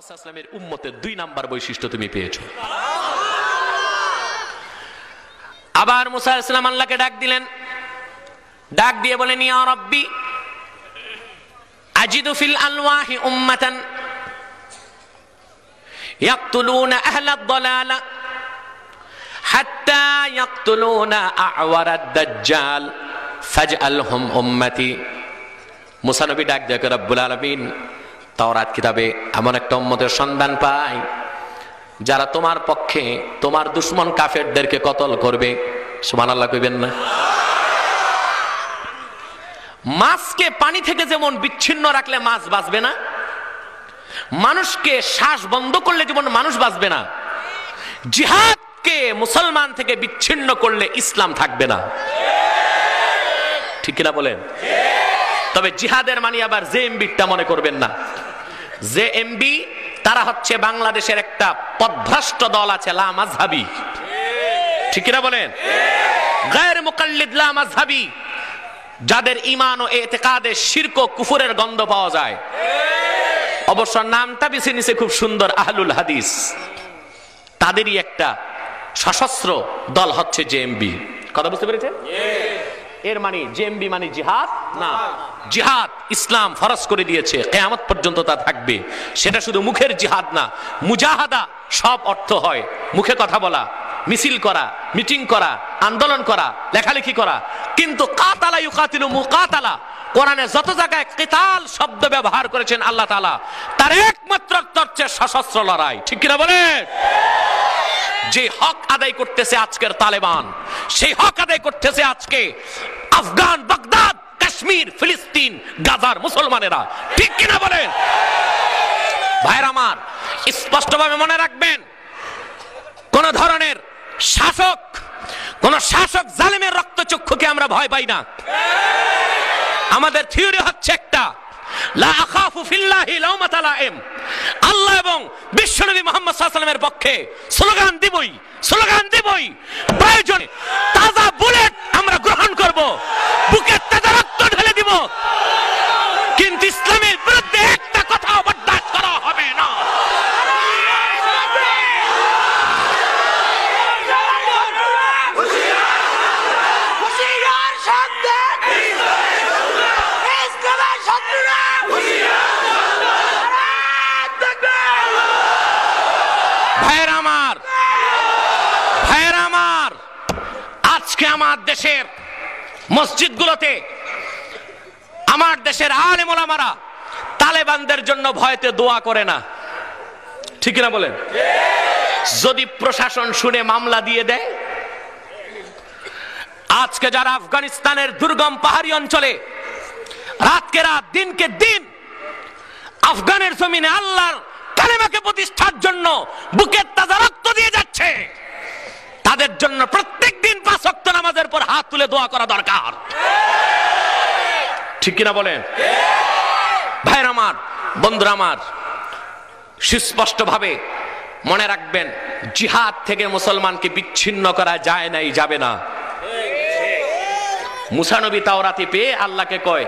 মুহাম্মদ সাল্লাল্লাহু আলাইহি ওয়াসাল্লামের উম্মতের 2 নাম্বার বৈশিষ্ট্য তুমি পেয়েছো। আবার মুসা আলাইহিস সালাম আল্লাহকে ডাক দিলেন, ডাক দিয়ে বলেন, ইয়া রাব্বি আজিদু ফিল আলওয়াহি উম্মাতান ইয়াকতুলুনা আহলাদ দালালা হাত্তা ইয়াকতুলুনা আ'ওয়ারাদ দাজ্জাল ফাজআলহুম উম্মতি। মুসা নবী ডাক দিয়ে রব্বুল আলামিন, তাওরাত কিতাবে এমন একটা উম্মতের সন্ধান পাই যারা তোমার পক্ষে তোমার দুশমন কাফেরদেরকে কতল করবে। সুবহানাল্লাহ কইবেন না? মাছকে পানি থেকে যেমন বিচ্ছিন্ন রাখলে মাছ বাঁচবে না, মানুষকে শ্বাস বন্ধ করলে যেমন মানুষ বাঁচবে না, জিহাদকে মুসলমান থেকে বিচ্ছিন্ন করলে ইসলাম থাকবে না। ঠিক কিনা বলেন? তবে জিহাদের মানে আবার জেএমবিটা মনে করবেন না। জেএমবি তারা হচ্ছে বাংলাদেশের একটা পথভ্রষ্ট দল আছে, লা মাযহাবী। ঠিক কিনা বলেন? গায়র মুকাল্লিদ লা মাযহাবী, যাদের ঈমান ও ইতিকাদে শিরক ও কুফরের গন্ধ পাওয়া যায়। অবশ্য নামটা বেছে নিছে খুব সুন্দর, আহলুল হাদিস। তাদেরই একটা সশস্ত্র দল হচ্ছে জেএমবি। কথা বুঝতে পেরেছেন? এর মানে জেএমবি মানে জিহাদ না। জিহাদ ইসলাম ফরজ করে দিয়েছে, কিয়ামত পর্যন্ত তা থাকবে। সেটা শুধু মুখের জিহাদ না, মুজাহাদা সব অর্থ হয় মুখে কথা বলা, মিছিল করা, মিটিং করা, আন্দোলন করা, লেখালেখি করা। কিন্তু কাতালা ইউকাতিলু মুকাতালা, কোরআনে যত জায়গায় কিতাল শব্দ ব্যবহার করেছেন আল্লাহ তাআলা, তার একমাত্র অর্থ হচ্ছে সশস্ত্র লড়াই। ঠিক কিনা বলেন? যে হক আদায় করতেছে আজকের তালেবান, সেই হক আদায় করতেছে আজকে আফগান, বাগদাদ, কাশ্মীর, ফিলিস্তিন, গাজার মুসলমানেরা। ঠিক কিনা বলেন? ভাইরা আমার, স্পষ্টভাবে মনে রাখবেন, কোন ধরনের শাসক, কোন শাসক জালেমের রক্তচক্ষুকে আমরা ভয় পাই না। আমাদের থিওরি হচ্ছে একটা, লা আখাফু ফিল্লাহি লাউমাতা লাইম। আল্লাহ এবং বিশ্বনবী মুহাম্মদ সাল্লাল্লাহু আলাইহি ওয়াসাল্লামের পক্ষে স্লোগান দিবই, স্লোগান দিবই। প্রয়োজনে তাজা বুলেট আমরা গ্রহণ করব, বুকে তাজা রক্ত ঢেলে দিব, কিন্তু ইসলামের বিরুদ্ধে একটা কথাও বরদাস্ত করা হবে না। আজকে আমার দেশের মসজিদগুলোতে আমার দেশের আলেম ওলামারা তালেবানদের জন্য ভয়তে দোয়া করে না। ঠিক না বলেন? যদি প্রশাসন শুনে মামলা দিয়ে দেয়, আজকে যারা আফগানিস্তানের দুর্গম পাহাড়ি অঞ্চলে রাতকে রাত দিনকে দিন আফগানের জমিনে আল্লাহর কালেমাকে প্রতিষ্ঠার জন্য বুকের তাজা রক্ত দিয়ে যাচ্ছে, তাদের জন্য প্রত্যেক দিন 5 ওয়াক্ত নামাজের পর হাত তুলে দোয়া করা দরকার। ঠিক কিনা বলেন? ভাইরা আমার, বন্ধুরা আমার, সুস্পষ্ট ভাবে মনে রাখবেন, জিহাদ থেকে মুসলমানকে বিচ্ছিন্ন করা যায় নাই, যাবে না। মুসা নবী তাওরাতে পেয়ে আল্লাহকে কয়,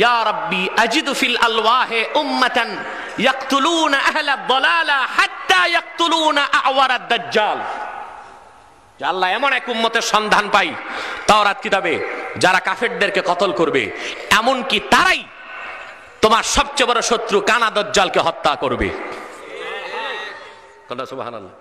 ইয়া রাব্বি আজিদু ফিল আলওয়াহি উম্মাতান ইয়াকতুলুনা আহলাদ দালালা হাত্তা ইয়াকতুলুনা আ'ওয়ারাদ দাজ্জাল। আল্লাহ, এমন এক উম্মতের সন্ধান পাই তাওরাত কিতাবে যারা কাফেরদেরকে কতল করবে, এমন কি তারাই তোমার সবচেয়ে বড় শত্রু কানা দাজ্জালকে হত্যা করবে। সুবহানাল্লাহ।